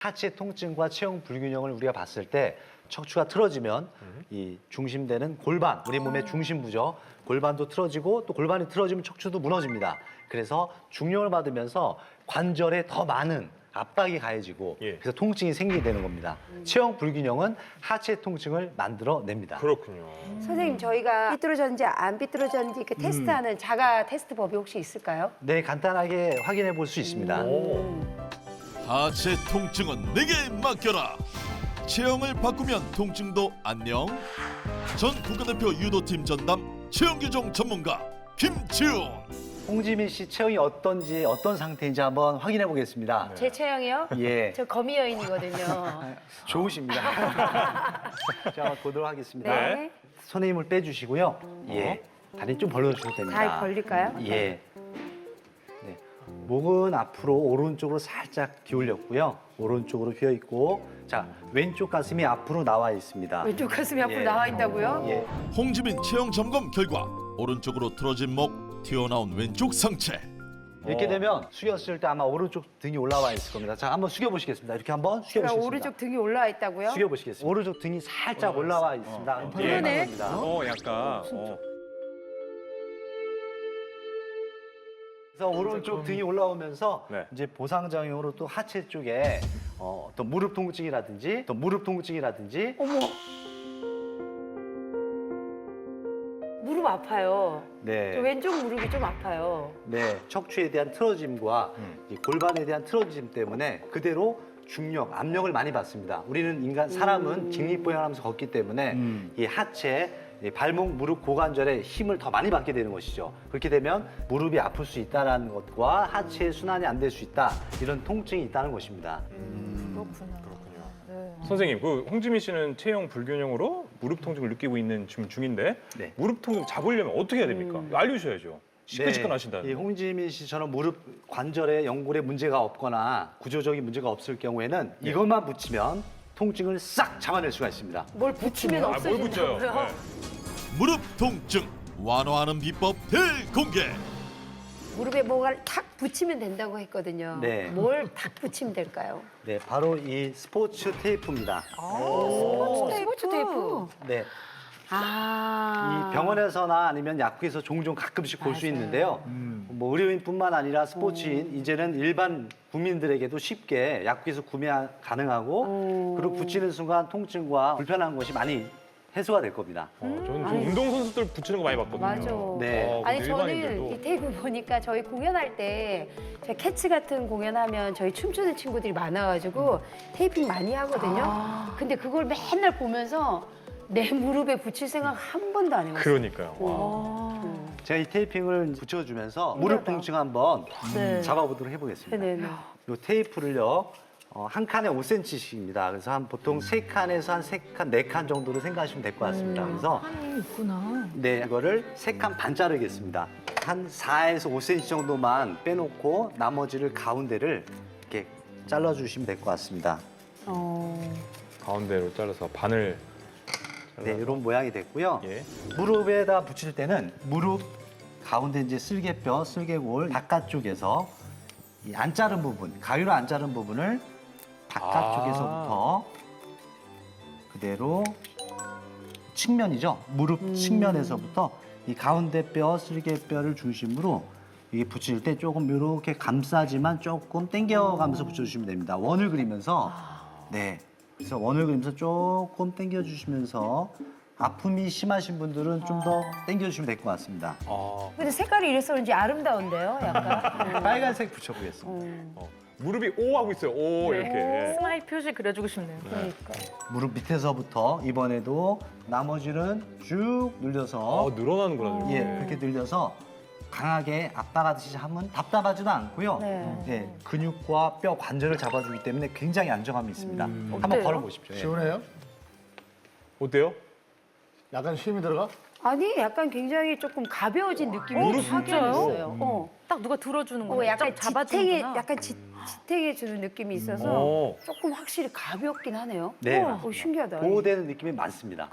하체 통증과 체형 불균형을 우리가 봤을 때 척추가 틀어지면 이 중심되는 골반, 우리 몸의 중심부죠. 골반도 틀어지고 또 골반이 틀어지면 척추도 무너집니다. 그래서 중력을 받으면서 관절에 더 많은 압박이 가해지고 그래서 통증이 생기게 되는 겁니다. 체형 불균형은 하체 통증을 만들어냅니다. 그렇군요. 선생님, 저희가 삐뚤어졌는지 안 삐뚤어졌는지 그 테스트하는 자가 테스트법이 혹시 있을까요? 네, 간단하게 확인해 볼 수 있습니다. 하체 통증은 내게 맡겨라. 체형을 바꾸면 통증도 안녕. 전 국가대표 유도팀 전담 체형교정 전문가 김지훈. 홍지민 씨 체형이 어떤지 어떤 상태인지 한번 확인해 보겠습니다. 제 체형이요? 예, 저 거미 여인이거든요. 좋으십니다. 자, 보도록 하겠습니다. 네. 손에 힘을 빼주시고요. 예, 다리 좀 벌려주셔도 됩니다. 잘 벌릴까요? 예. 네. 목은 앞으로 오른쪽으로 살짝 기울였고요. 오른쪽으로 휘어 있고, 자, 왼쪽 가슴이 앞으로 나와 있습니다. 왼쪽 가슴이 앞으로 예. 나와 있다고요? 예. 홍지민 체형 점검 결과 오른쪽으로 틀어진 목, 튀어나온 왼쪽 상체. 이렇게 되면 숙였을 때 아마 오른쪽 등이 올라와 있을 겁니다. 자, 한번 숙여보시겠습니다. 이렇게 한번 제가 숙여보시겠습니다. 오른쪽 등이 올라와 있다고요? 숙여보시겠습니다. 오른쪽 등이 살짝 올라와 있습니다. 그러네. 겁니다. 약간. 그래서 오른쪽 등이 올라오면서 네. 이제 보상작용으로 또 하체 쪽에 어떤 무릎 통증이라든지 어머. 무릎 아파요. 네. 저 왼쪽 무릎이 좀 아파요. 네, 척추에 대한 틀어짐과 이 골반에 대한 틀어짐 때문에 그대로 중력, 압력을 많이 받습니다. 우리는 사람은 직립보행하면서 걷기 때문에 이 하체, 이 발목, 무릎, 고관절에 힘을 더 많이 받게 되는 것이죠. 그렇게 되면 무릎이 아플 수 있다는 것과 하체의 순환이 안 될 수 있다, 이런 통증이 있다는 것입니다. 선생님, 그 홍지민 씨는 체형 불균형으로 무릎 통증을 느끼고 있는 지금 중인데 네. 무릎 통증 잡으려면 어떻게 해야 됩니까? 이거 알려주셔야죠. 시끈시끈하신다는. 이 홍지민 씨처럼 무릎 관절에 연골에 문제가 없거나 구조적인 문제가 없을 경우에는 이것만 붙이면 통증을 싹 잡아낼 수가 있습니다. 뭘 붙이면 뭘 붙여요? 없어진다고요? 네. 무릎 통증 완화하는 비법 대공개. 무릎에 뭐가 탁 붙이면 된다고 했거든요. 네. 뭘 탁 붙이면 될까요? 네, 바로 이 스포츠 테이프입니다. 스포츠 테이프. 네, 아. 이 병원에서나 아니면 약국에서 종종 가끔씩 볼 수 맞아요. 있는데요. 뭐 의료인뿐만 아니라 스포츠인, 이제는 일반 국민들에게도 쉽게 약국에서 구매 가능하고, 그리고 붙이는 순간 통증과 불편한 것이 많이 해소가 될 겁니다. 저는 그 운동선수들 붙이는 거 많이 봤거든요. 맞아. 네. 아니 근데 저는 일반인들도. 이 테이프 보니까 저희 공연할 때 제가 캐치 같은 공연하면 저희 춤추는 친구들이 많아가지고 테이핑 많이 하거든요. 근데 그걸 맨날 보면서 내 무릎에 붙일 생각 한 번도 안 해봤어요. 그러니까요. 와. 제가 이 테이핑을 붙여주면서 무릎 통증 한번 네. 잡아보도록 해보겠습니다. 네네. 이 테이프를요, 한 칸에 5cm씩입니다. 그래서 보통 3칸에서 한 3칸, 4칸 정도로 생각하시면 될 것 같습니다. 그래서 네, 이거를 3칸 반 자르겠습니다. 한 4에서 5cm 정도만 빼놓고 나머지를 가운데를 이렇게 잘라주시면 될 것 같습니다. 가운데로 잘라서 반을. 네, 이런 모양이 됐고요. 예. 무릎에다 붙일 때는 무릎 가운데 이제 쓸개뼈, 쓸개골 바깥쪽에서 이 안 자른 부분, 가위로 안 자른 부분을 바깥쪽에서부터 그대로 측면이죠. 무릎 측면에서부터 이 가운데 뼈, 쓸개뼈를 중심으로 이게 붙일 때 조금 이렇게 감싸지만 조금 당겨가면서 붙여주시면 됩니다. 원을 그리면서 네. 그래서 원을 그리면서 조금 당겨주시면서 아픔이 심하신 분들은 좀 더 당겨주시면 될 것 같습니다. 근데 색깔이 이래서 그런지 아름다운데요, 약간. 빨간색 붙여보겠습니다. 무릎이 O 하고 있어요. O 이렇게. 스마일 표시 그려주고 싶네요. 그러니까. 무릎 밑에서부터 이번에도 나머지는 쭉 늘려서 늘어나는구나. 이렇게. 예, 그렇게 늘려서 강하게 압박하듯이 하면 답답하지도 않고요. 네. 예, 근육과 뼈 관절을 잡아주기 때문에 굉장히 안정감이 있습니다. 한번 어때요? 걸어보십시오. 예. 시원해요? 어때요? 약간 힘이 들어가? 아니, 약간 굉장히 조금 가벼워진 느낌이 무릎 확 진짜요? 있어요. 딱 누가 들어주는 거예요. 약간 좀 잡아주는구나. 지탱해 주는 느낌이 있어서 오. 조금 확실히 가볍긴 하네요. 네, 신기하다. 보호되는 느낌이 많습니다.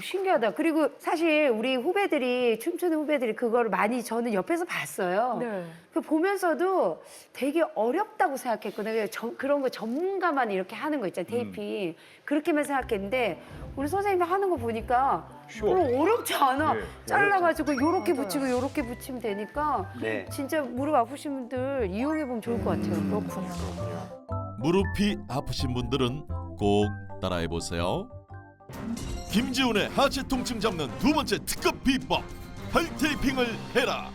신기하다. 그리고 사실 우리 후배들이 춤추는 후배들이 그거를 많이 저는 옆에서 봤어요. 네. 그 보면서도 되게 어렵다고 생각했거든요. 그런 거 전문가만 이렇게 하는 거 있잖아요. 테이핑. 그렇게만 생각했는데 우리 선생님이 하는 거 보니까 쉬워. 별로 어렵지 않아. 네, 잘라가지고 요렇게 붙이고 요렇게 붙이면 되니까 네. 진짜 무릎 아프신 분들 이용해보면 좋을 것 같아요. 그렇군요. 무릎이 아프신 분들은 꼭 따라해 보세요. 김지훈의 하체 통증 잡는 두 번째 특급 비법, 팔 테이핑을 해라.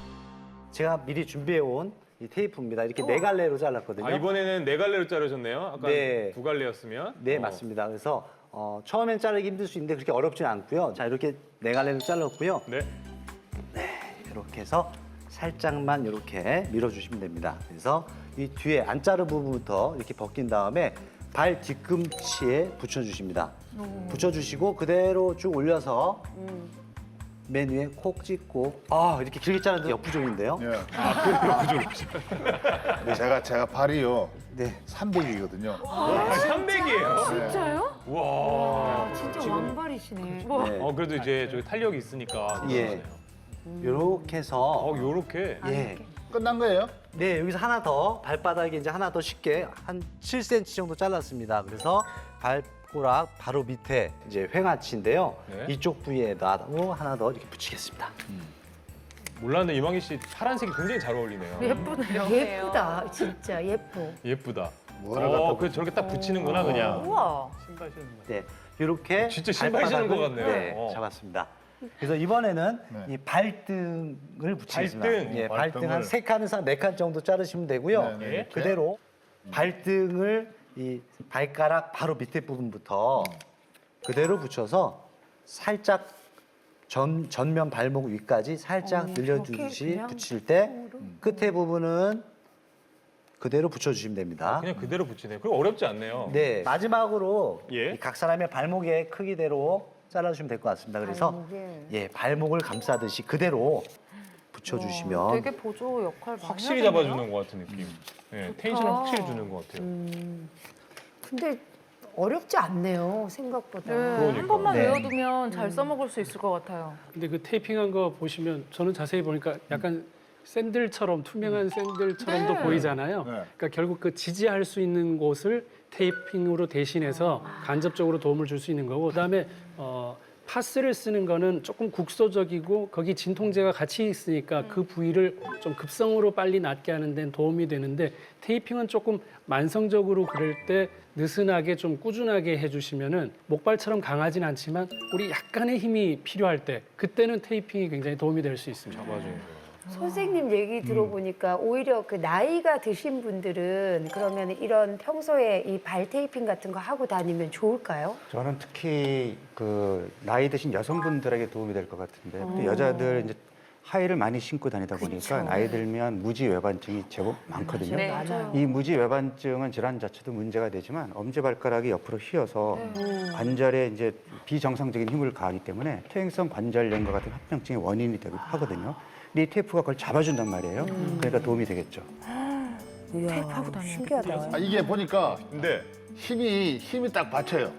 제가 미리 준비해온 이 테이프입니다. 이렇게 네 갈래로 잘랐거든요. 아, 이번에는 네 갈래로 자르셨네요. 아까 네. 두 갈래였으면. 네, 맞습니다. 그래서 처음엔 자르기 힘들 수 있는데 그렇게 어렵진 않고요. 자, 이렇게 네 갈래로 잘랐고요. 네. 이렇게 해서 살짝만 이렇게 밀어주시면 됩니다. 그래서 이 뒤에 안 자른 부분부터 이렇게 벗긴 다음에 발 뒤꿈치에 붙여주십니다. 붙여주시고 그대로 쭉 올려서 맨 위에 콕 찍고 이렇게 길게 자르는 옆부종인데요. 예. 제가 발이요. 네. 300이거든요. 300이에요. 진짜요? 와. 아, 진짜 왕발이시네. 네. 그래도 이제 저기 탄력이 있으니까. 예. 이렇게 해서 요렇게. 예. 끝난 거예요? 네, 여기서 하나 더 발바닥에 이제 하나 더 쉽게 한 7cm 정도 잘랐습니다. 그래서 발가락 바로 밑에 이제 횡아치인데요. 네. 이쪽 부위에다가 하나 더 이렇게 붙이겠습니다. 몰랐는데 이망희 씨 파란색이 굉장히 잘 어울리네요. 예쁘네요. 예쁘다. 진짜 예뻐. 예쁘다. 뭐를 갖다 그 저렇게 딱 붙이는구나 그냥. 우와. 신발 신는 거. 네, 이렇게 진짜 신발 신는 것 발바닥을, 같네요. 네, 잡았습니다. 그래서 이번에는 네. 이 발등을 붙이겠습니다. 발등? 예, 발등 발등을. 한 3칸 이상 4칸 정도 자르시면 되고요. 네, 네, 이렇게. 그대로 발등을 이 발가락 바로 밑에 부분부터 그대로 붙여서 살짝 전면 발목 위까지 살짝 늘려주듯이 그렇게 그냥 붙일 때 끝에 부분은 그대로 붙여주시면 됩니다. 그냥 그대로 붙이네요. 그리고 어렵지 않네요. 네, 마지막으로 예. 이각 사람의 발목의 크기대로 잘라주시면 될 것 같습니다. 그래서 발목에. 예, 발목을 감싸듯이 그대로 붙여주시면 되게 보조 역할 많이 확실히 하겠네요. 잡아주는 것 같은 느낌. 네, 텐션을 확실히 주는 것 같아요. 근데 어렵지 않네요. 생각보다. 네, 한 그러니까. 번만 네. 외워두면 잘 써먹을 수 있을 것 같아요. 근데 그 테이핑한 거 보시면 저는 자세히 보니까 약간 샌들처럼 투명한 샌들처럼도 네. 보이잖아요. 네. 그러니까 결국 그 지지할 수 있는 곳을 테이핑으로 대신해서 간접적으로 도움을 줄 수 있는 거고 그다음에 파스를 쓰는 거는 조금 국소적이고 거기 진통제가 같이 있으니까 그 부위를 좀 급성으로 빨리 낫게 하는 데는 도움이 되는데 테이핑은 조금 만성적으로 그럴 때 느슨하게 좀 꾸준하게 해주시면은 목발처럼 강하진 않지만 우리 약간의 힘이 필요할 때 그때는 테이핑이 굉장히 도움이 될 수 있습니다. 맞아요. 선생님 얘기 들어보니까 오히려 그 나이가 드신 분들은 그러면 이런 평소에 이 발 테이핑 같은 거 하고 다니면 좋을까요? 저는 특히 그 나이 드신 여성분들에게 도움이 될 것 같은데 또 여자들 이제 하의를 많이 신고 다니다 보니까 나이 들면 무지 외반증이 제법 많거든요. 네. 맞아요. 이 무지 외반증은 질환 자체도 문제가 되지만 엄지발가락이 옆으로 휘어서 관절에 이제 비정상적인 힘을 가하기 때문에 퇴행성 관절염과 같은 합병증의 원인이 되기도 하거든요. 근데 이 테이프가 그걸 잡아준단 말이에요. 그러니까 도움이 되겠죠. 테이프하고 다니는 신기하다. 이게 보니까 근데 힘이 딱 받쳐요.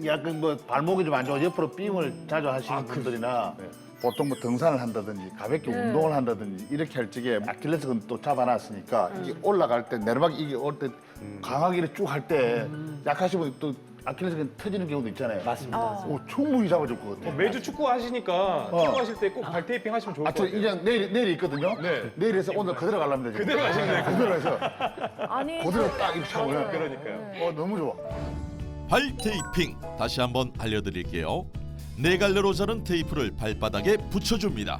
약간 뭐 발목이 좀 안 좋아 옆으로 빙을 자주 하시는 분들이나 보통 뭐 등산을 한다든지 가볍게 운동을 한다든지 이렇게 할 적에 아킬레스건 또 잡아놨으니까 이게 올라갈 때 내리막 이게 올 때 강하게 이렇게 쭉 할 때 약하시면 또 아킬레스건 터지는 경우도 있잖아요. 맞습니다. 충분히 잡아줄 것 같아요. 매주 축구 하시니까 축구 하실 때 꼭 발 테이핑 하시면 좋을 것 저 같아요. 이제 내일 있거든요. 네. 내일 해서 오늘 그대로 가려면 되죠. 그대로 가시면 돼요. 그대로 해서 아니, 그대로 딱 이렇게 차면 그러니까요. 너무 좋아. 발 테이핑 다시 한번 알려드릴게요. 네 갈래로 자른 테이프를 발바닥에 붙여줍니다.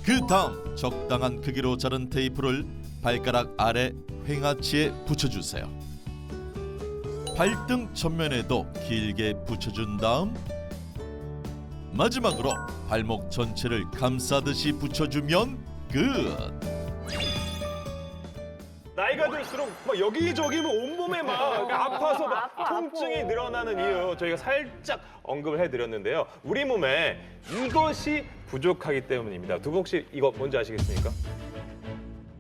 그 다음 적당한 크기로 자른 테이프를 발가락 아래 횡아치에 붙여주세요. 발등 전면에도 길게 붙여준 다음 마지막으로 발목 전체를 감싸듯이 붙여주면 끝. 나이가 든 갈수록 막 여기저기 뭐 온몸에 막 아파서 막 통증이 늘어나는 이유 저희가 살짝 언급을 해드렸는데요. 우리 몸에 이것이 부족하기 때문입니다. 두 분 혹시 이거 뭔지 아시겠습니까?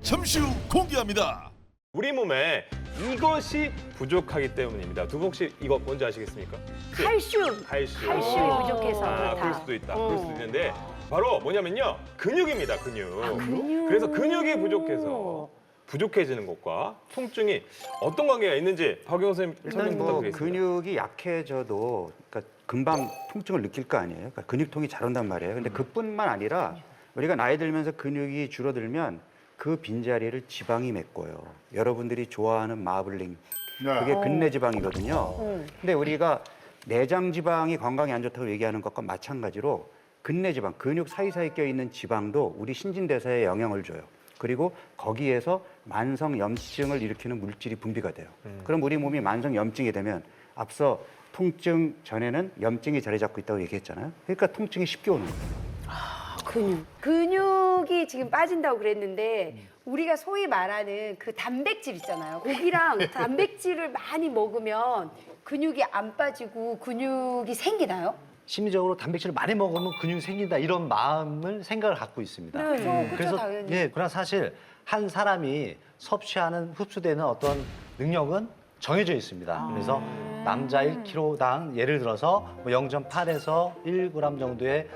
잠시 후 공개합니다. 우리 몸에 이것이 부족하기 때문입니다. 두 분 혹시 이거 뭔지 아시겠습니까? 칼슘. 칼슘. 칼슘이 부족해서 아, 그렇다. 그럴 수도 있다. 그럴 수도 있는데 바로 뭐냐면요. 근육입니다. 근육. 근육. 그래서 근육이 부족해서 부족해지는 것과 통증이 어떤 관계가 있는지 박영호 선생님 설명 일단 뭐 부탁드리겠습니다. 근육이 약해져도 그러니까 금방 통증을 느낄 거 아니에요. 그러니까 근육통이 잘 온단 말이에요. 근데 그뿐만 아니라 우리가 나이 들면서 근육이 줄어들면 그 빈자리를 지방이 메꿔요. 여러분들이 좋아하는 마블링 그게 근내 지방이거든요. 근데 우리가 내장 지방이 건강에 안 좋다고 얘기하는 것과 마찬가지로 근내 지방, 근육 사이사이 껴있는 지방도 우리 신진대사에 영향을 줘요. 그리고 거기에서 만성 염증을 일으키는 물질이 분비가 돼요. 그럼 우리 몸이 만성 염증이 되면 앞서 통증 전에는 염증이 자리 잡고 있다고 얘기했잖아요. 그러니까 통증이 쉽게 오는 거예요. 근육이 지금 빠진다고 그랬는데 우리가 소위 말하는 그 단백질 있잖아요. 고기랑 단백질을 많이 먹으면 근육이 안 빠지고 근육이 생기나요? 심리적으로 단백질을 많이 먹으면 근육이 생긴다 이런 마음을 생각을 갖고 있습니다. 네, 그렇죠, 그래서 당연히. 예, 그러나 사실 한 사람이 섭취하는 흡수되는 어떤 능력은 정해져 있습니다. 그래서 남자 1kg당 예를 들어서 뭐 0.8에서 1g 정도의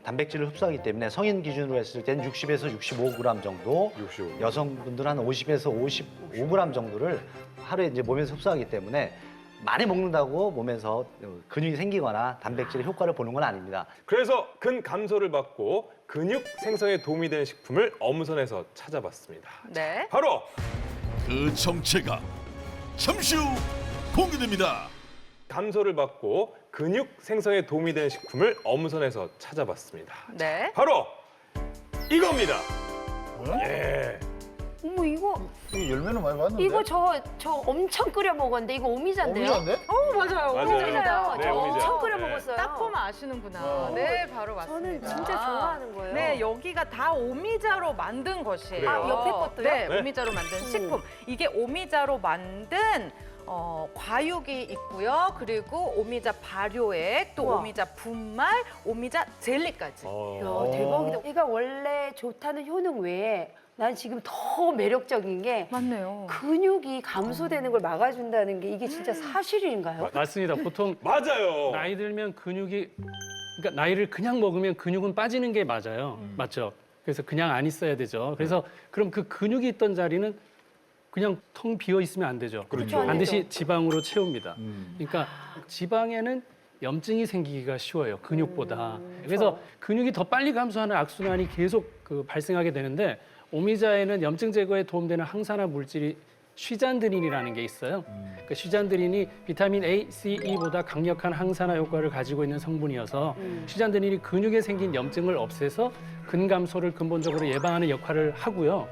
단백질을 흡수하기 때문에 성인 기준으로 했을 때는 60에서 65g 정도, 여성분들은 한 50에서 55g 정도를 하루에 이제 몸에서 흡수하기 때문에 많이 먹는다고 몸에서 근육이 생기거나 단백질의 효과를 보는 건 아닙니다. 그래서 근 감소를 막고 근육 생성에 도움이 되는 식품을 엄선해서 찾아봤습니다. 네. 바로 그 정체가 잠시 후 공개됩니다. 감소를 막고 근육 생성에 도움이 되는 식품을 엄선해서 찾아봤습니다. 네. 바로 이겁니다. 예. 어머 이거 이 열매는 많이 봤는데. 이거 저 엄청 끓여 먹었는데 이거 오미자인데요? 오미자인데? 맞아요. 맞아요. 오미자요. 네, 저 오미자. 엄청 끓여 네. 먹었어요. 딱 보면 아시는구나. 어. 네, 바로 맞습니다. 저는 진짜 좋아하는 거예요. 네, 여기가 다 오미자로 만든 것이에요. 그래요? 아, 옆에 것도요? 네, 네. 오미자로 만든 식품. 이게 오미자로 만든 과육이 있고요. 그리고 오미자 발효액, 또 우와. 오미자 분말, 오미자 젤리까지. 야, 대박이다. 얘가 원래 좋다는 효능 외에 난 지금 더 매력적인 게 맞네요. 근육이 감소되는 걸 막아준다는 게 이게 진짜 사실인가요? 맞습니다. 보통 맞아요. 나이 들면 근육이 그러니까 나이를 그냥 먹으면 근육은 빠지는 게 맞아요. 맞죠? 그래서 그냥 안 있어야 되죠. 그래서 그럼 그 근육이 있던 자리는 그냥 텅 비어 있으면 안 되죠. 그렇죠. 안 반드시 지방으로 채웁니다. 그러니까 지방에는 염증이 생기기가 쉬워요. 근육보다. 그래서 근육이 더 빨리 감소하는 악순환이 계속 발생하게 되는데 오미자에는 염증 제거에 도움되는 항산화 물질이 쉬잔드린이라는 게 있어요. 그 쉬잔드린이 비타민 A, C, E보다 강력한 항산화 효과를 가지고 있는 성분이어서 쉬잔드린이 근육에 생긴 염증을 없애서 근감소를 근본적으로 예방하는 역할을 하고요.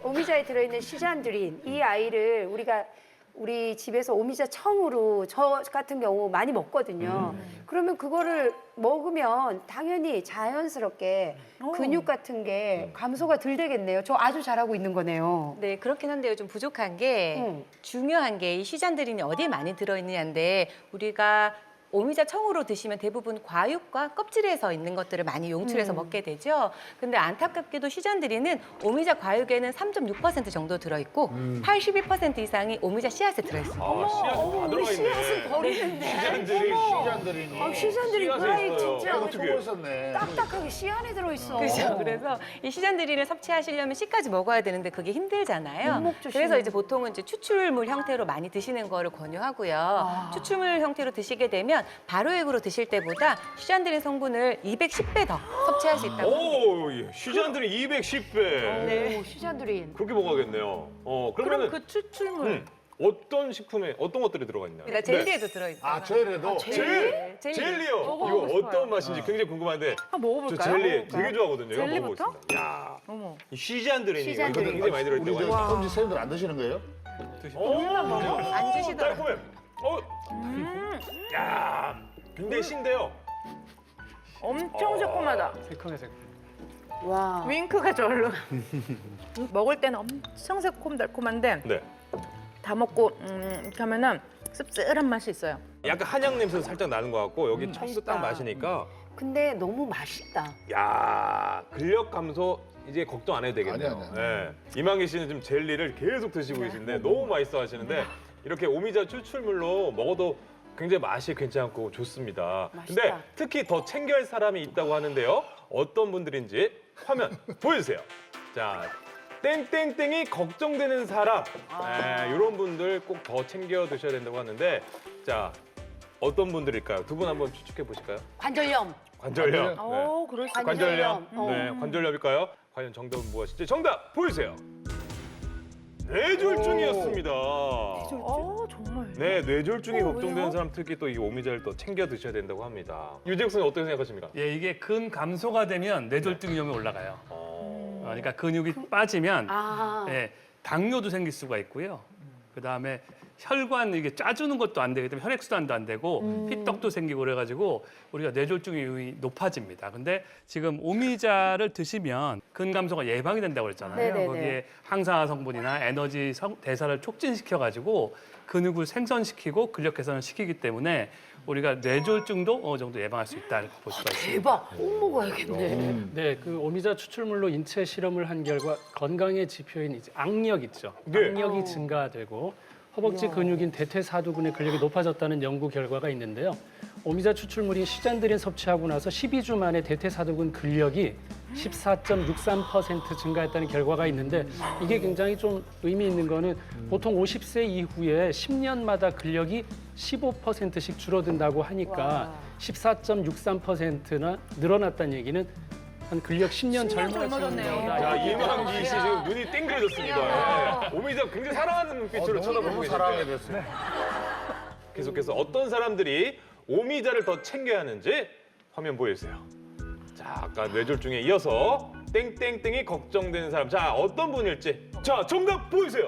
오미자에 들어있는 시잔드린 이 아이를 우리 집에서 오미자 청으로 저 같은 경우 많이 먹거든요. 그러면 그거를 먹으면 당연히 자연스럽게 근육 같은 게 감소가 덜 되겠네요. 저 아주 잘하고 있는 거네요. 네, 그렇긴 한데요. 좀 부족한 게 중요한 게 이 시잔드린이 어디에 많이 들어있느냐인데 우리가 오미자 청으로 드시면 대부분 과육과 껍질에서 있는 것들을 많이 용출해서 먹게 되죠. 근데 안타깝게도 시잔드린은 오미자 과육에는 3.6% 정도 들어있고 81% 이상이 오미자 씨앗에 들어있습니다. 아, 씨앗이 다 들어가 있네. 씨앗은 버리는데. 시잔들이 시잔들이. 아, 시잔드린 그 씨앗에 아이 있어요. 진짜 이거 보고 있었네. 딱딱하게 씨 안에 들어있어. 그렇죠. 그래서 이 시잔드린을 섭취하시려면 씨까지 먹어야 되는데 그게 힘들잖아요. 못 먹죠, 그래서 씨는. 이제 보통은 이제 추출물 형태로 많이 드시는 거를 권유하고요. 추출물 형태로 드시게 되면 발효액으로 드실 때보다 시잔드린 성분을 210배 더 섭취할 수 있다고 합니다. 오, 시잔들이 210배. 네. 시잔드린. 그렇게 먹어야겠네요. 그럼 그러면은 그 추출물. 어떤 식품에 어떤 것들이 들어가 있나요? 그러니까 젤리에도 들어있어요. 아, 젤리도? 젤리? 젤리. 젤리요. 먹어보고 이거 어떤 싶어요. 맛인지 굉장히 궁금한데 한번 먹어볼까요? 저 젤리 먹어볼까요? 되게 좋아하거든요. 이거 젤리부터? 먹어보겠습니다. 야, 어머. 이 시잔드린이 이거 시잔드린. 굉장히 많이 우리 들어있다고 저 하죠. 컴지 쌤들 안 드시는 거예요? 안 주시더라고요. 달콤해. 야, 굉장히 신데요. 엄청 새콤하다. 새콤해 새콤. 와. 윙크가 절로. 먹을 때는 엄청 새콤달콤한데 네. 다 먹고 이렇게 하면은 씁쓸한 맛이 있어요. 약간 한약 냄새도 살짝 나는 것 같고 여기 청도 딱 맛있다. 마시니까 근데 너무 맛있다. 야 근력 감소 이제 걱정 안 해도 되겠네요. 아니야. 예. 이만기 씨는 지금 젤리를 계속 드시고 계신데 너무 맛있어 하시는데 이렇게 오미자 추출물로 먹어도 굉장히 맛이 괜찮고 좋습니다. 맛있다. 근데 특히 더 챙겨야 할 사람이 있다고 하는데요. 어떤 분들인지 화면 보여주세요. 자, 땡땡땡이 걱정되는 사람. 이런 분들 꼭 더 챙겨 드셔야 된다고 하는데 자, 어떤 분들일까요? 두 분 한번 추측해 보실까요? 관절염. 관절염. 오, 그럴 수 관절염. 어. 네, 관절염일까요? 과연 정답은 무엇일지 정답 보여주세요. 뇌졸중이었습니다. 정말. 네, 뇌졸중이 걱정되는 왜요? 사람 특히 또 이 오미자를 또 챙겨 드셔야 된다고 합니다. 유재석 선생님 어떻게 생각하십니까? 예, 이게 근 감소가 되면 뇌졸중 위험이 올라가요. 그러니까 근육이 빠지면 아. 예, 당뇨도 생길 수가 있고요. 그다음에 혈관 이게 짜주는 것도 안 되기 때문에 혈액순환도 안 되고 피떡도 생기고 그래가지고 우리가 뇌졸중 위험이 높아집니다. 근데 지금 오미자를 드시면 근감소가 예방이 된다고 그랬잖아요. 네네네. 거기에 항산화 성분이나 에너지 대사를 촉진시켜가지고 근육을 생성시키고 근력 개선을 시키기 때문에 우리가 뇌졸중도 어느 정도 예방할 수 있다 이렇게 볼 수가 있습니다. 대박. 꼭 먹어야겠네. 네, 그 오미자 추출물로 인체 실험을 한 결과 건강의 지표인 이제 악력 있죠. 네. 악력이 증가되고 허벅지 근육인 대퇴사두근의 근력이 높아졌다는 연구 결과가 있는데요. 오미자 추출물이 시잔들인 섭취하고 나서 12주 만에 대퇴사두근 근력이 14.63% 증가했다는 결과가 있는데 이게 굉장히 좀 의미 있는 거는 보통 50세 이후에 10년마다 근력이 15%씩 줄어든다고 하니까 와. 14.63%나 늘어났다는 얘기는 한 근력 10년 젊어졌네요. 자, 이만기 씨 지금 눈이 땡그려졌습니다. 네. 오미자 굉장히 사랑하는 눈빛으로 쳐다보고 너무 계신데 사랑하게 됐어요. 계속해서 어떤 사람들이 오미자를 더 챙겨야 하는지 화면 보여주세요. 자, 아까 뇌졸중에 이어서 땡땡땡이 걱정되는 사람. 자, 어떤 분일지. 자, 정답 보여주세요.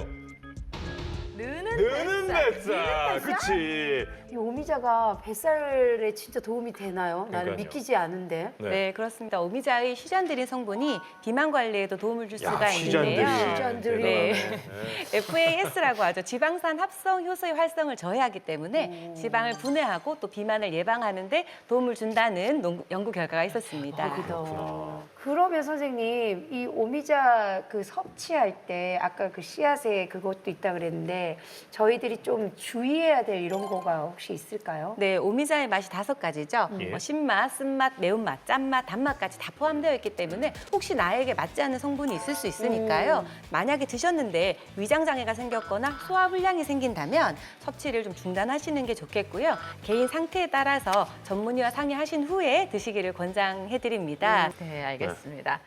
느는 뱃살. 그치. 이 오미자가 뱃살에 진짜 도움이 되나요? 나는 그러니까요. 믿기지 않은데. 네. 그렇습니다. 오미자의 시잔들인 성분이 비만 관리에도 도움을 줄 수가 시잔들이. 있는데요. 시잔들이. 네. 대단하네. FAS라고 하죠. 지방산 합성 효소의 활성을 저해하기 때문에 지방을 분해하고 또 비만을 예방하는 데 도움을 준다는 연구 결과가 있었습니다. 대박이다. 그러면 선생님, 이 오미자 그 섭취할 때 아까 그 씨앗에 그것도 있다 그랬는데 저희들이 좀 주의해야 될 이런 거가 혹시 있을까요? 네, 오미자의 맛이 5가지죠. 예. 신맛, 쓴맛, 매운맛, 짠맛, 단맛까지 다 포함되어 있기 때문에 혹시 나에게 맞지 않는 성분이 있을 수 있으니까요. 만약에 드셨는데 위장 장애가 생겼거나 소화 불량이 생긴다면 섭취를 좀 중단하시는 게 좋겠고요. 개인 상태에 따라서 전문의와 상의하신 후에 드시기를 권장해드립니다. 네, 알겠습니다.